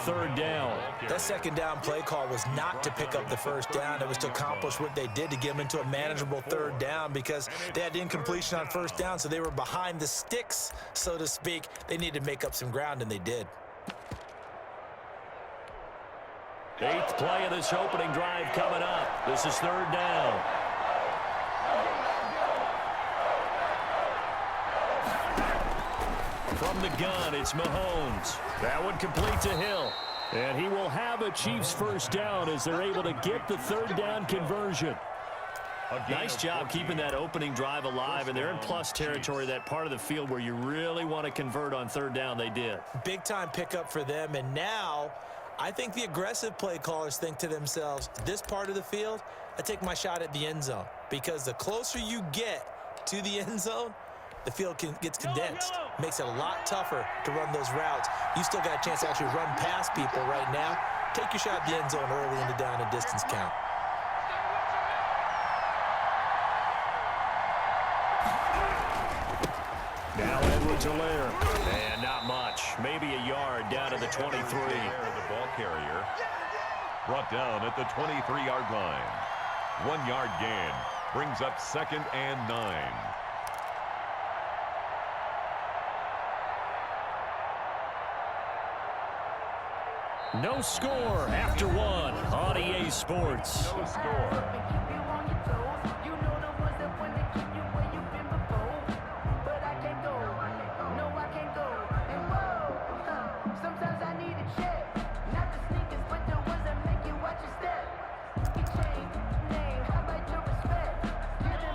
third down. That second down play call was not to pick up the first down. It was to accomplish what they did, to get them into a manageable third down, because they had incompletion on first down, so they were behind the sticks, so to speak. They needed to make up some ground, and they did. 8th play of this opening drive coming up. This is third down. From the gun, it's Mahomes. That one complete to Hill. And he will have a Chiefs first down as they're able to get the third down conversion. Nice job keeping that opening drive alive, and they're in plus territory, that part of the field where you really want to convert on third down. They did. Big-time pickup for them, and now I think the aggressive play callers think to themselves, this part of the field, I take my shot at the end zone, because the closer you get to the end zone, the field gets condensed. Makes it a lot tougher to run those routes. You still got a chance to actually run past people right now. Take your shot at the end zone early in the down and distance count. Now Edwards-Helaire. And not much. Maybe a yard down to the 23. The ball carrier brought down at the 23-yard line. 1-yard gain brings up 2nd and 9. No score after one on EA Sports. No score.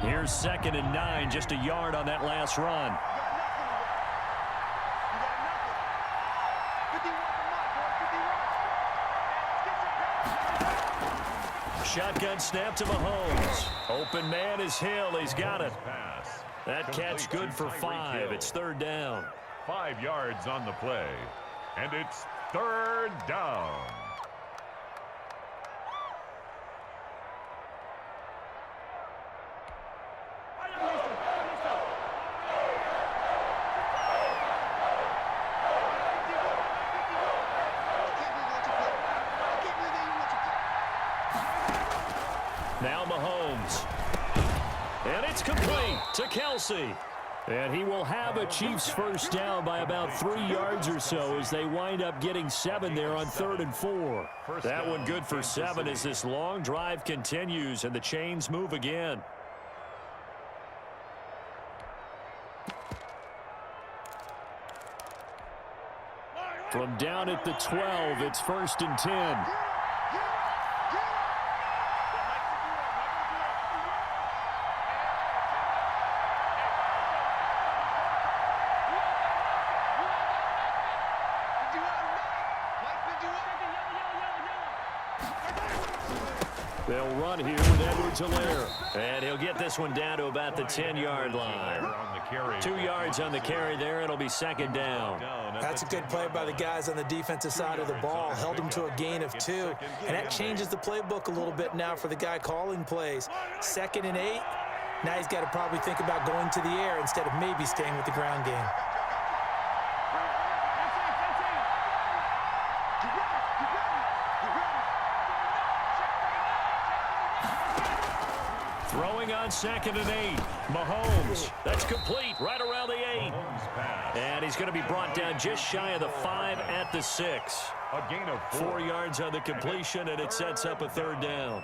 Here's 2nd and 9, just a yard on that last run. Shotgun snap to Mahomes. Open man is Hill. He's got it. That catch good for 5. It's third down. 5 yards on the play. And it's third down. Now Mahomes. And it's complete to Kelsey. And he will have a Chiefs first down by about 3 yards or so as they wind up getting 7 there on 3rd and 4. That one good for 7 as this long drive continues and the chains move again. From down at the 12, it's 1st and 10. They'll run here with Edwards-Helaire. And he'll get this one down to about the 10-yard line. 2 yards on the carry there. It'll be 2nd down. That's a good play by the guys on the defensive side of the ball. Held them to a gain of 2. And that changes the playbook a little bit now for the guy calling plays. 2nd and 8. Now he's got to probably think about going to the air instead of maybe staying with the ground game. Throwing on 2nd and 8. Mahomes. That's complete right around the 8. And he's going to be brought down just shy of the 5 at the 6. A gain of 4 yards on the completion, and it sets up a third down.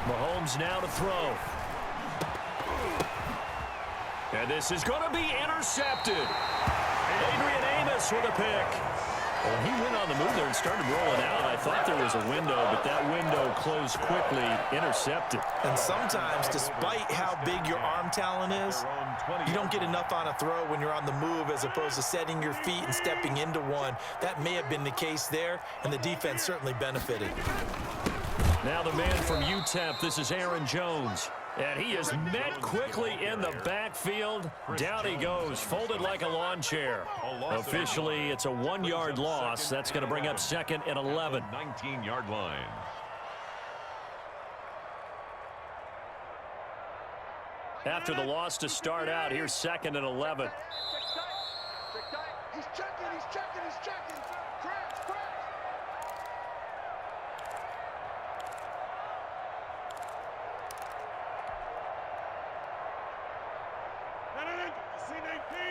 Mahomes now to throw. And this is going to be intercepted. Adrian Amos with a pick. Well, he went on the move there and started rolling out. I thought there was a window, but that window closed quickly, intercepted. And sometimes, despite how big your arm talent is, you don't get enough on a throw when you're on the move as opposed to setting your feet and stepping into one. That may have been the case there, and the defense certainly benefited. Now the man from UTEP, this is Aaron Jones. And he is met quickly in the backfield. Down he goes, folded like a lawn chair. Officially, it's a 1-yard loss. That's going to bring up 2nd and 11. 19-yard line. After the loss to start out, here's 2nd and 11. He's checking. Crash.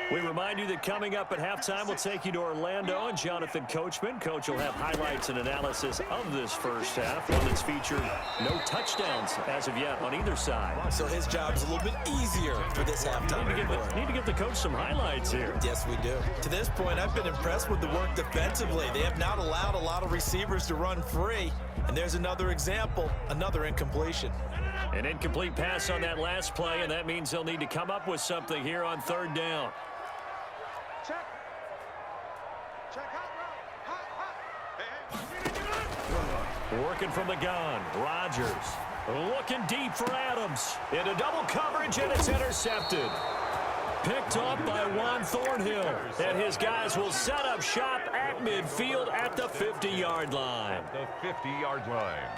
We remind you that coming up at halftime, we'll take you to Orlando and Jonathan Coachman. Coach will have highlights and analysis of this first half, one that's featured no touchdowns as of yet on either side. So his job's a little bit easier for this halftime. Need to get the coach some highlights here. Yes, we do. To this point, I've been impressed with the work defensively. They have not allowed a lot of receivers to run free. And there's another example, another incompletion. An incomplete pass on that last play, and that means they'll need to come up with something here on 3rd down. Working from the gun, Rodgers looking deep for Adams. Into double coverage, and it's intercepted. Picked off by Juan Thornhill. And his guys will set up shop at midfield at the 50-yard line. The 50-yard line.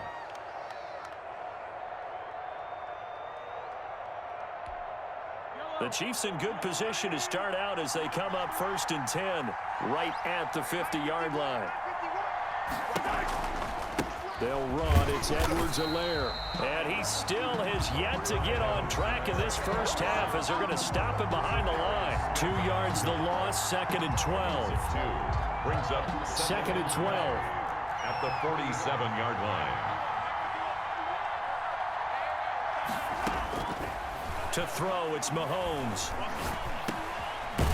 The Chiefs in good position to start out as they come up 1st and 10 right at the 50-yard line. They'll run. It's Edwards-Helaire. And he still has yet to get on track in this first half as they're going to stop him behind the line. 2 yards the loss, 2nd and 12. Brings up 2nd and 12. At the 47-yard line. To throw, it's Mahomes.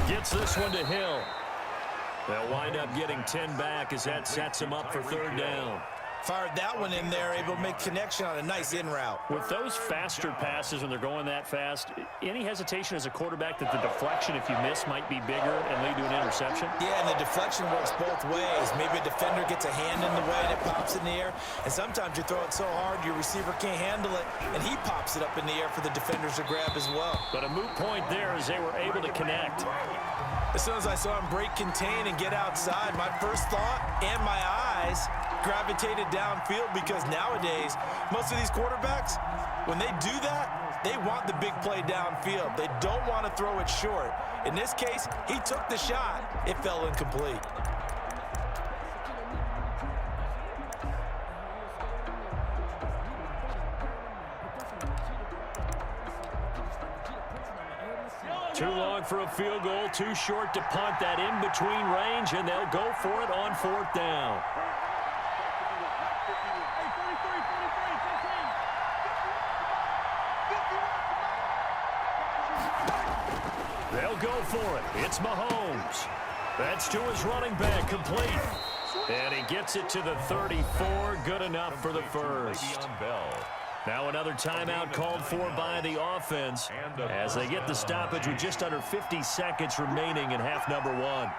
Gets this one to Hill. They'll wind up getting 10 back as that sets him up for 3rd down. Fired that one in there, able to make connection on a nice in route. With those faster passes when they're going that fast, any hesitation as a quarterback that the deflection, if you miss, might be bigger and lead to an interception? Yeah, and the deflection works both ways. Maybe a defender gets a hand in the way and it pops in the air. And sometimes you throw it so hard your receiver can't handle it, and he pops it up in the air for the defenders to grab as well. But a moot point there as they were able to connect. As soon as I saw him break contain and get outside, my first thought and my eyes gravitated downfield, because nowadays, most of these quarterbacks, when they do that, they want the big play downfield. They don't want to throw it short. In this case, he took the shot. It fell incomplete. Too long for a field goal, too short to punt. That in-between range, and they'll go for it on 4th down. They'll go for it. It's Mahomes. That's to his running back, complete. And he gets it to the 34, good enough for the first. Now another timeout called for by the offense as they get the stoppage with just under 50 seconds remaining in half number 1.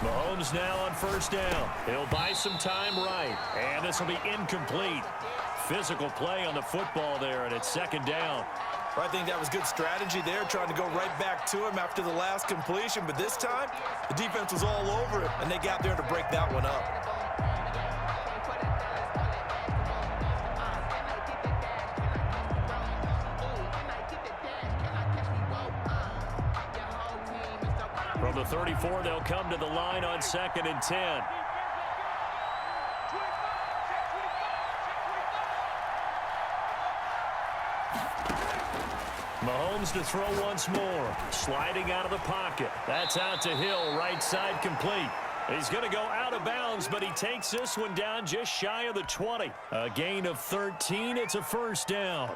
Mahomes now on 1st down. He'll buy some time right, and this will be incomplete. Physical play on the football there, and it's 2nd down. I think that was good strategy there, trying to go right back to him after the last completion. But this time, the defense was all over it, and they got there to break that one up. From the 34, they'll come to the line on 2nd and 10. Mahomes to throw once more. Sliding out of the pocket. That's out to Hill, right side complete. He's going to go out of bounds, but he takes this one down just shy of the 20. A gain of 13. It's a 1st down.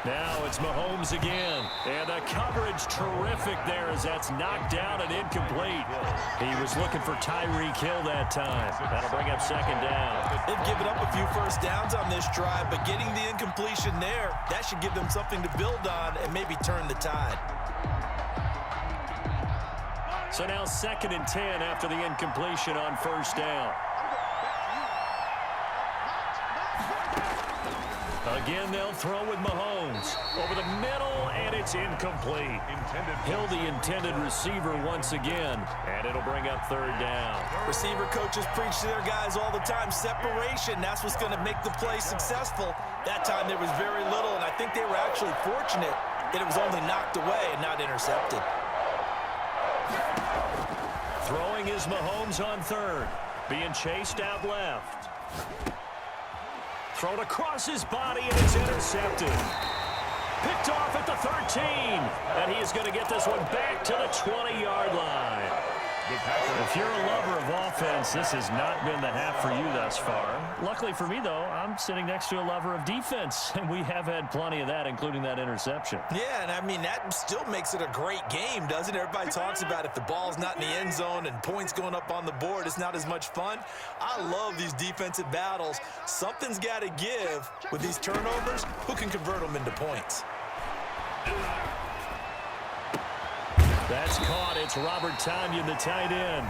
Now it's Mahomes again. And the coverage terrific there as that's knocked down and incomplete. He was looking for Tyreek Hill that time. That'll bring up second down. They've given up a few first downs on this drive, but getting the incompletion there, that should give them something to build on and maybe turn the tide. So now 2nd and 10 after the incompletion on first down. Again, they'll throw with Mahomes. Over the middle, and it's incomplete. Hill, the intended receiver once again, and it'll bring up 3rd down. Receiver coaches preach to their guys all the time. Separation, that's what's going to make the play successful. That time there was very little, and I think they were actually fortunate that it was only knocked away and not intercepted. Throwing is Mahomes on 3rd. Being chased out left. Thrown across his body, and it's intercepted. Picked off at the 13. And he is going to get this one back to the 20-yard line. If you're a lover of offense, this has not been the half for you thus far. Luckily for me, though, I'm sitting next to a lover of defense, and we have had plenty of that, including that interception. Yeah, and I mean, that still makes it a great game, doesn't it? Everybody talks about if the ball's not in the end zone and points going up on the board, it's not as much fun. I love these defensive battles. Something's got to give with these turnovers. Who can convert them into points? That's caught. It's Robert Tonyan, the tight end.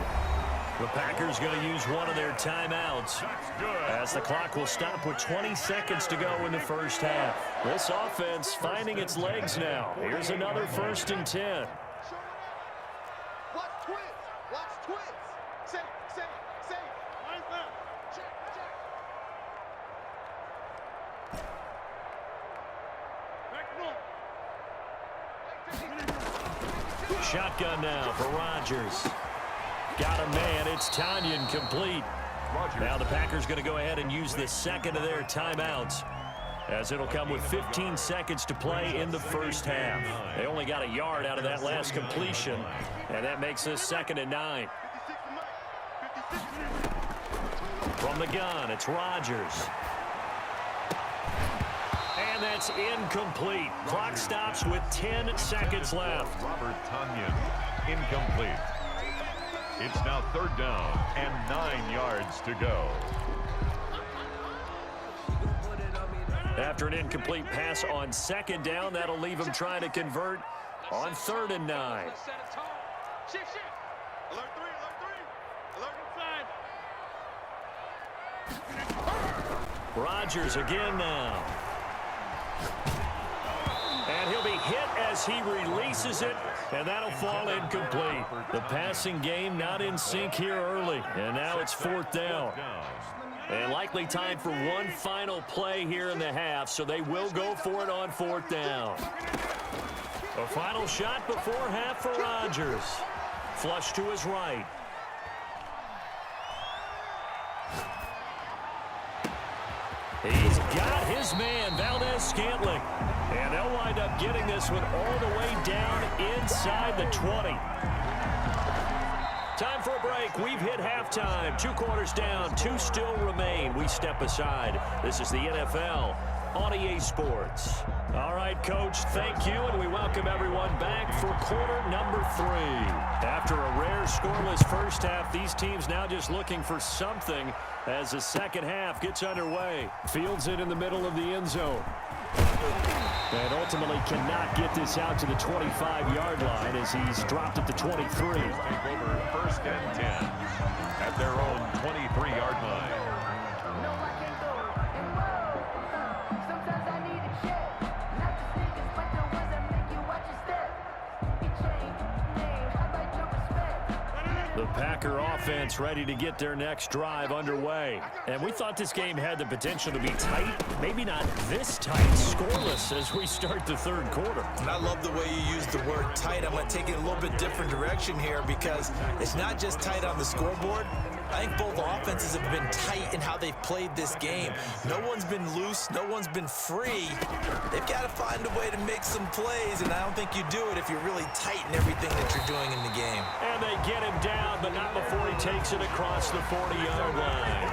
The Packers going to use one of their timeouts as the clock will stop with 20 seconds to go in the first half. This offense finding its legs now. Here's another 1st and 10. Watch twins. Watch twins. Say. Lines up. Check. Shotgun now for Rodgers. Got a man. It's Tonyan complete. Now the Packers going to go ahead and use the 2nd of their timeouts, as it'll come with 15 seconds to play in the first half. They only got a yard out of that last completion, and that makes this 2nd and 9. From the gun, it's Rodgers. And that's incomplete. Clock stops with 10 seconds left. Robert Tonyan, incomplete. It's now 3rd down and 9 yards to go. After an incomplete pass on 2nd down, that'll leave him trying to convert on 3rd and 9. Shift. Alert 3. Rodgers again now. And he'll be hit as he releases it, and that'll fall incomplete. The passing game not in sync here early, and now it's 4th down. And likely time for one final play here in the half, so they will go for it on 4th down. A final shot before half for Rodgers. Flush to his right. He's got his man, Valdez-Scantling. And they'll wind up getting this one all the way down inside the 20. Time for a break. We've hit halftime. 2 quarters down, 2 still remain. We step aside. This is the NFL on EA Sports. All right, Coach, thank you, and we welcome everyone back for quarter number 3. After a rare scoreless first half, these teams now just looking for something as the second half gets underway. Fields it in the middle of the end zone. And ultimately cannot get this out to the 25-yard line as he's dropped at the 23. Take over 1st and 10 at their own 23-yard line. The Packer offense ready to get their next drive underway. And we thought this game had the potential to be tight, maybe not this tight, scoreless as we start the 3rd quarter. And I love the way you use the word tight. I'm going to take it a little bit different direction here because it's not just tight on the scoreboard. I think both offenses have been tight in how they've played this game. No one's been loose. No one's been free. They've got to find a way to make some plays, and I don't think you do it if you're really tight in everything that you're doing in the game. And they get him down, but not before he takes it across the 40-yard line.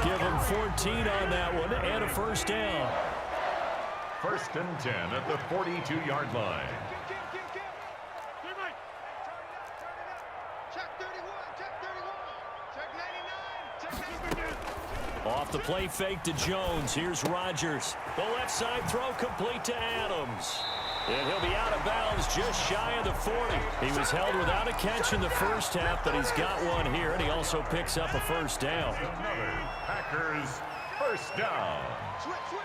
Give him 14 on that one and a 1st down. First and 10 at the 42-yard line. Check 31, check 31, check 99, check 99. Off the play fake to Jones. Here's Rodgers. The left side throw complete to Adams. And he'll be out of bounds just shy of the 40. He was held without a catch in the first half, but he's got one here, and he also picks up a first down. Another Packers first down.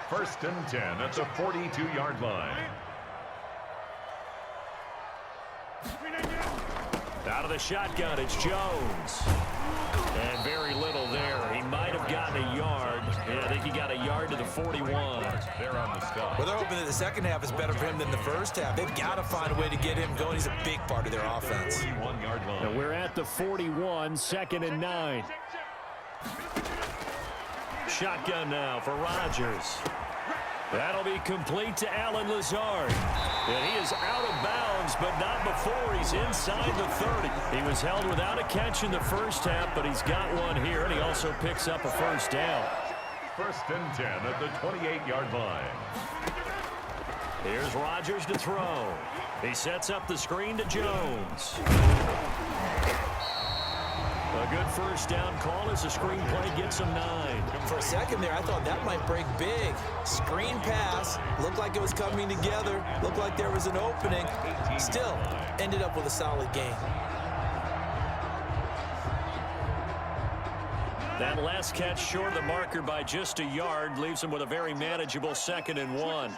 First and 10 at the 42-yard line. Out of the shotgun, it's Jones. And very little there. He might have gotten a yard. Yeah, I think he got a yard to the 41. They're on the stop. Well, they're hoping that the second half is better for him than the first half. They've got to find a way to get him going. He's a big part of their offense. 41-yard line. And we're at the 41, second and 9. Shotgun now for Rodgers. That'll be complete to Allen Lazard. And he is out of bounds, but not before he's inside the 30. He was held without a catch in the first half, but he's got one here, and he also picks up a first down. First and 10 at the 28-yard line. Here's Rodgers to throw. He sets up the screen to Jones. A good first down call as the screenplay gets him 9. For a second there, I thought that might break big. Screen pass, looked like it was coming together, looked like there was an opening. Still, ended up with a solid game. That last catch short of the marker by just a yard leaves him with a very manageable second and 1.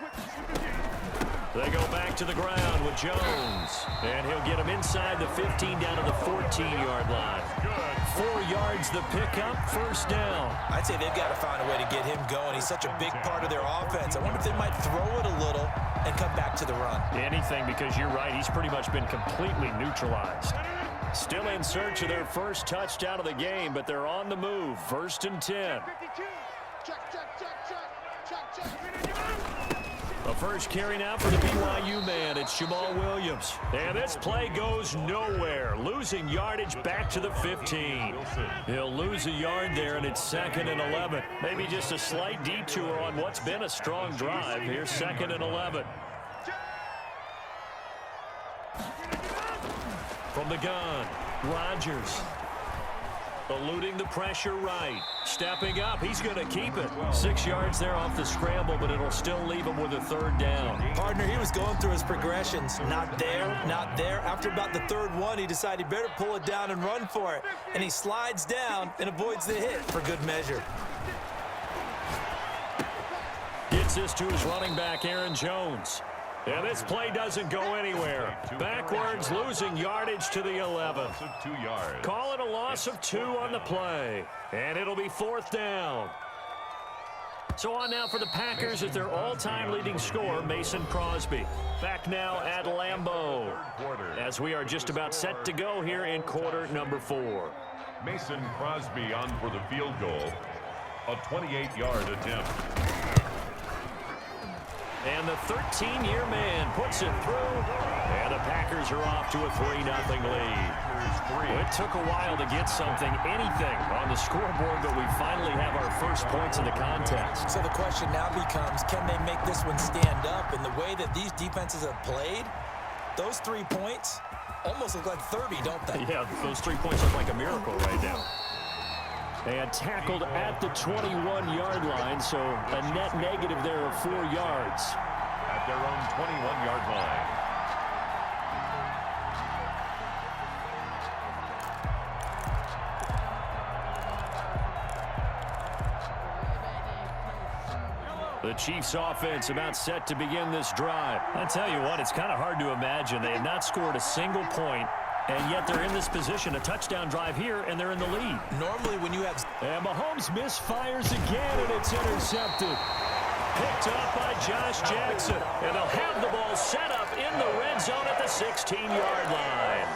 They go back to the ground with Jones. And he'll get him inside the 15 down to the 14-yard line. 4 yards the pickup, first down. I'd say they've got to find a way to get him going. He's such a big part of their offense. I wonder if they might throw it a little and come back to the run. Anything, because you're right, he's pretty much been completely neutralized. Still in search of their first touchdown of the game, but they're on the move. First and 10. 52. Check, check, check, check, check, check. The first carry now for the BYU man. It's Jamal Williams. And this play goes nowhere. Losing yardage back to the 15. He'll lose a yard there, and it's second and 11. Maybe just a slight detour on what's been a strong drive. Here's second and 11. From the gun, Rodgers. Eluding the pressure right. Stepping up. He's going to keep it. 6 yards there off the scramble, but it'll still leave him with a third down. Partner, he was going through his progressions. Not there, not there. After about the third one, he decided he better pull it down and run for it. And he slides down and avoids the hit for good measure. Gets this to his running back, Aaron Jones. And this play doesn't go anywhere. Backwards, losing yardage to the 11. 2 yards. Call it a loss of 2 on the play. And it'll be fourth down. So on now for the Packers at their all-time leading scorer, Mason Crosby. Back now at Lambeau, as we are just about set to go here in quarter number 4. Mason Crosby on for the field goal. A 28-yard attempt. And the 13-year man puts it through. And the Packers are off to a 3-0 lead. It took a while to get something, anything, on the scoreboard, but we finally have our first points in the contest. So the question now becomes, can they make this one stand up? And the way that these defenses have played, those 3 points almost look like 30, don't they? Yeah, those 3 points look like a miracle right now. And tackled at the 21-yard line, so a net negative there of 4 yards. At their own 21-yard line. The Chiefs offense about set to begin this drive. I tell you what, it's kind of hard to imagine. They have not scored a single point, and yet they're in this position, a touchdown drive here, and they're in the lead. Normally when you have... And Mahomes misfires again, and it's intercepted. Picked up by Josh Jackson, and they'll have the ball set up in the red zone at the 16-yard line.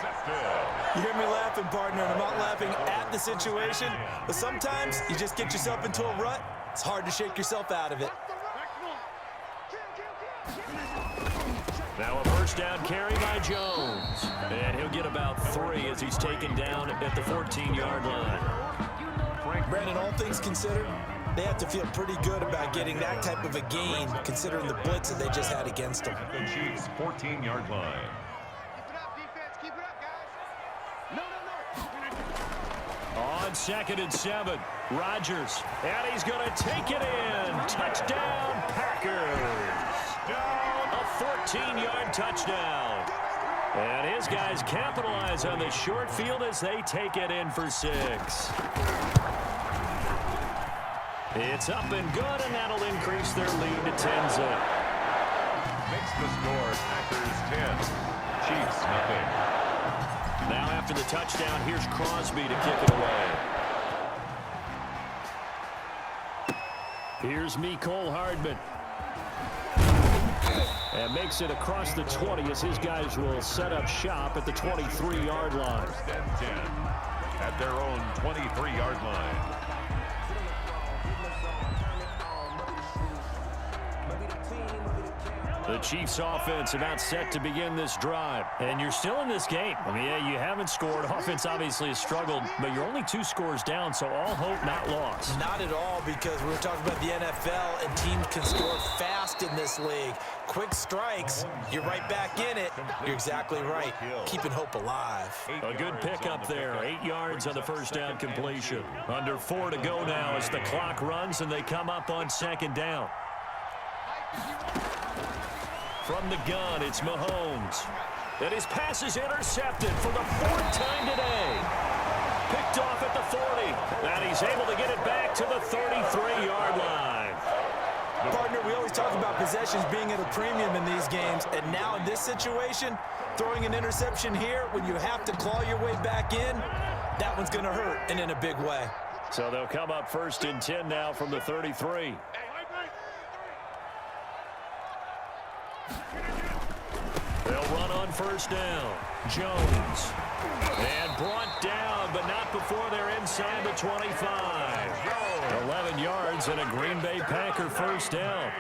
You hear me laughing, partner, and I'm not laughing at the situation, but sometimes you just get yourself into a rut. It's hard to shake yourself out of it. Now a first down carry by Jones. And he'll get about 3 as he's taken down at the 14-yard line. Brandon, all things considered, They have to feel pretty good about getting that type of a gain, considering the blitz that they just had against them. At the Chiefs' 14-yard line. Keep it up, defense. Keep it up, guys. No. On 2nd and 7, Rodgers. And he's going to take it in. Touchdown, Packers. A 14-yard touchdown. And his guys capitalize on the short field as they take it in for 6. It's up and good, and that'll increase their lead to 10-zip. Makes the score Packers 10, Chiefs nothing. Now after the touchdown, here's Crosby to kick it away. Here's Mecole Hardman. And makes it across the 20 as his guys will set up shop at the 23-yard line. 1st and 10 at their own 23-yard line. The Chiefs offense about set to begin this drive. And you're still in this game. I mean, yeah, you haven't scored. Offense obviously has struggled, but you're only 2 scores down, so all hope not lost. Not at all, because we were talking about the NFL, and teams can score fast in this league. Quick strikes, you're right back in it. You're exactly right. Keeping hope alive. A good pickup there. 8 yards on the first down completion. Under 4 to go now as the clock runs and they come up on 2nd down. From the gun, it's Mahomes. And his pass is intercepted for the 4th time today. Picked off at the 40. And he's able to get it back to the 33-yard line. Partner, we always talk about possessions being at a premium in these games. And now in this situation, throwing an interception here when you have to claw your way back in, that one's going to hurt, and in a big way. So they'll come up 1st and 10 now from the 33. They'll run on 1st down. Jones. And brought down, but not before they're inside the 25. 11 yards and a Green Bay Packer 1st down.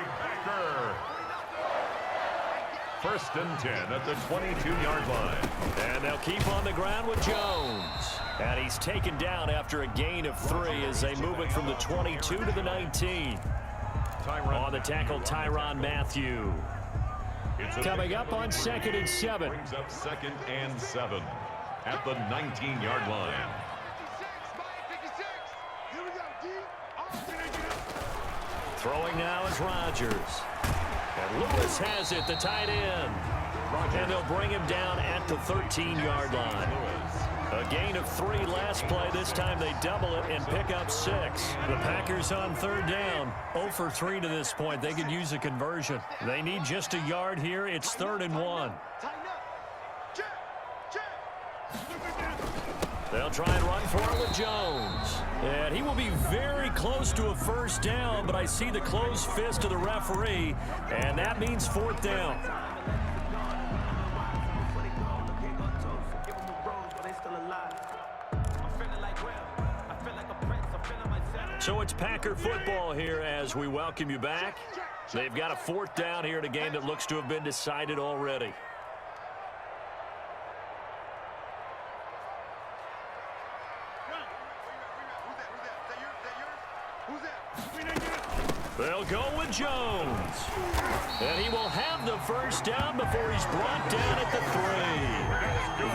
1st and 10 at the 22-yard line. And they'll keep on the ground with Jones. And he's taken down after a gain of 3 as they move it from the 22 to the 19. On the tackle, Tyrann Mathieu. Coming up on 2nd and 7. Brings up 2nd and 7 at the 19-yard line. 56. Here we go, D. Throwing now is Rodgers. And Lewis has it, the tight end. And they'll bring him down at the 13-yard line. A gain of 3 last play. This time they double it and pick up 6. The Packers on 3rd down. 0 for 3 to this point. They could use a conversion. They need just a yard here. It's 3rd and 1. They'll try and run for it with Jones. And he will be very close to a 1st down, but I see the closed fist of the referee, and that means 4th down. So it's Packer football here as we welcome you back. They've got a 4th down here in a game that looks to have been decided already. They'll go with Jones. And he will have the 1st down before he's brought down at the 3.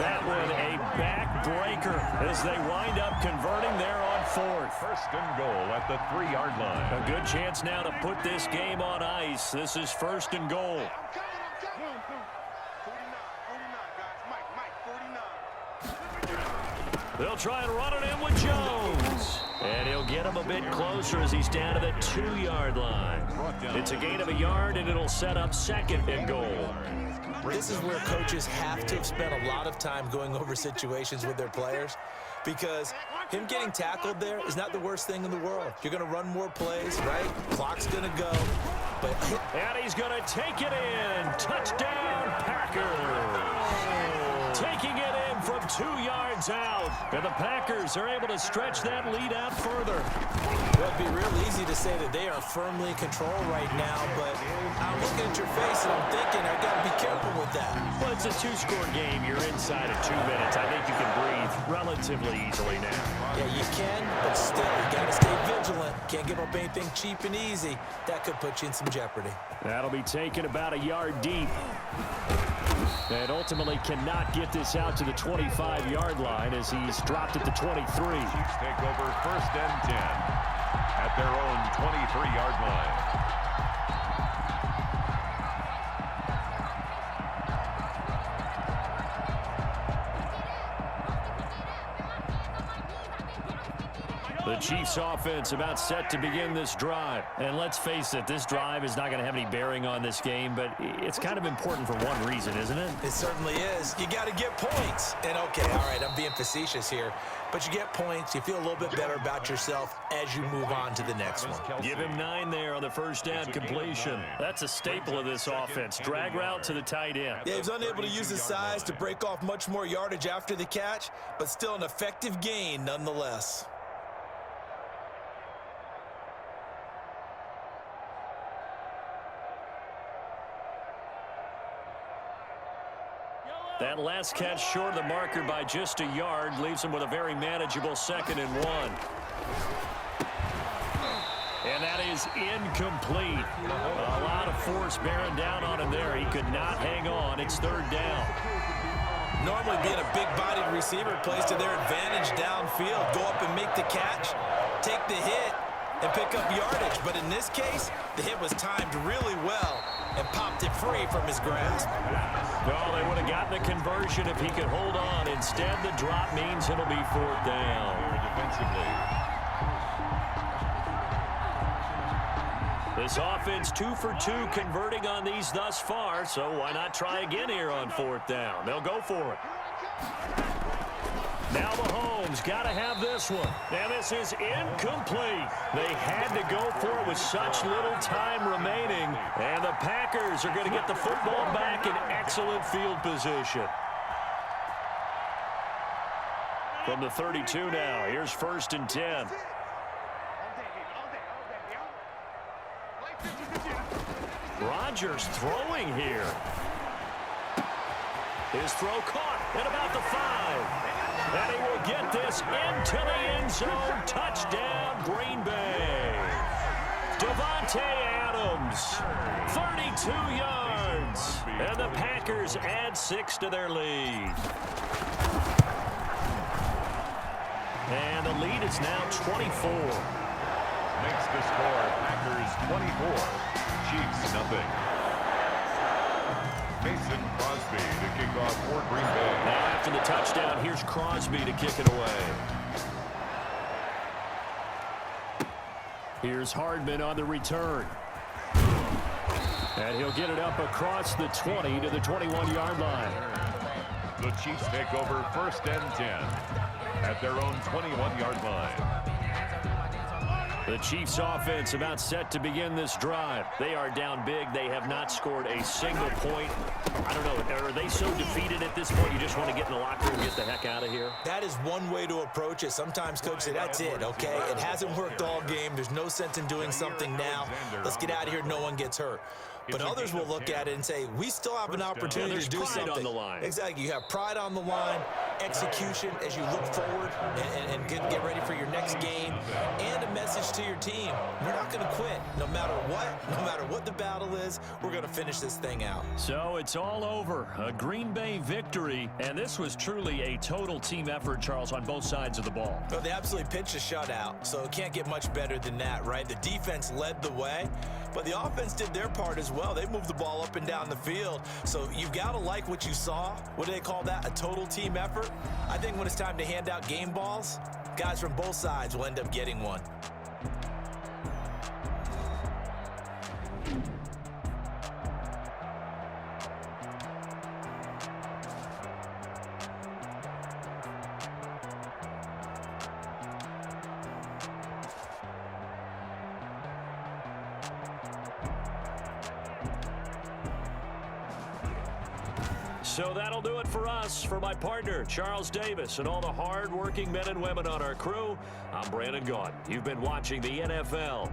That one a backbreaker as they wind up converting there on 4th. 1st and goal at the 3-yard line. A good chance now to put this game on ice. This is 1st and goal. I'm coming. 49, guys. Mike, 49. They'll try and run it in with Jones. And he'll get him a bit closer as he's down to the 2-yard line. It's a gain of a yard, and it'll set up 2nd and goal. This is where coaches have to have spent a lot of time going over situations with their players, because him getting tackled there is not the worst thing in the world. You're going to run more plays, right? Clock's going to go. And he's going to take it in. Touchdown, Packers. Taking it in from 2 yards out. And the Packers are able to stretch that lead out further. Well, it'd be real easy to say that they are firmly in control right now, but I'm looking at your face and I'm thinking I got to be careful with that. Well, it's a two-score game. You're inside of 2 minutes. I think you can breathe relatively easily now. Yeah, you can, but still, you got to stay vigilant. Can't give up anything cheap and easy. That could put you in some jeopardy. That'll be taken about a yard deep. And ultimately cannot get this out to the 25-yard line as he's dropped at the 23. Chiefs take over 1st and 10 at their own 23-yard line. The Chiefs offense about set to begin this drive. And let's face it, this drive is not going to have any bearing on this game, but it's kind of important for one reason, isn't it? It certainly is. You got to get points. And okay, all right, I'm being facetious here, but you get points, you feel a little bit better about yourself as you move on to the next one. Give him 9 there on the first down completion. That's a staple of this offense. Drag route to the tight end. Yeah, he was unable to use his size to break off much more yardage after the catch, but still an effective gain nonetheless. That last catch short of the marker by just a yard leaves him with a very manageable 2nd and 1. And that is incomplete. A lot of force bearing down on him there. He could not hang on. It's 3rd down. Normally being a big-bodied receiver plays to their advantage downfield. Go up and make the catch, take the hit, and pick up yardage. But in this case, the hit was timed really well and popped it free from his grasp. Well, they would have gotten the conversion if he could hold on. Instead, the drop means it'll be 4th down. Defensively. This offense 2 for 2 converting on these thus far, so why not try again here on 4th down? They'll go for it. Now Mahomes got to have this one. And this is incomplete. They had to go for it with such little time remaining. And the Packers are going to get the football back in excellent field position. From the 32 now, here's 1st and 10. Rodgers throwing here. His throw caught at about the 5. And he will get this into the end zone. Touchdown, Green Bay. Devontae Adams, 32 yards. And the Packers add 6 to their lead. And the lead is now 24. Makes the score Packers 24. Chiefs nothing. Mason Crosby to kick off for Green Bay. Now after the touchdown, here's Crosby to kick it away. Here's Hardman on the return. And he'll get it up across the 20 to the 21-yard line. The Chiefs take over 1st and 10 at their own 21-yard line. The Chiefs offense about set to begin this drive. They are down big. They have not scored a single point. I don't know. Are they so defeated at this point you just want to get in the locker room and get the heck out of here? That is one way to approach it. Sometimes coaches say, that's it, okay? It hasn't worked all game. There's no sense in doing something now. Let's get out of here. No one gets hurt. But others will look at it and say, we still have an opportunity to do something. On the line. Exactly. You have pride on the line, execution as you look forward and get ready for your next game, and a message to your team. We're not going to quit no matter what the battle is. We're going to finish this thing out. So it's all over. A Green Bay victory, and this was truly a total team effort, Charles, on both sides of the ball. Well, they absolutely pitched a shutout, so it can't get much better than that, right? The defense led the way, but the offense did their part as well. They moved the ball up and down the field, so you've got to like what you saw. What do they call that? A total team effort? I think when it's time to hand out game balls, guys from both sides will end up getting one. So that'll do it for us. For my partner, Charles Davis, and all the hard-working men and women on our crew, I'm Brandon Gaudin. You've been watching the NFL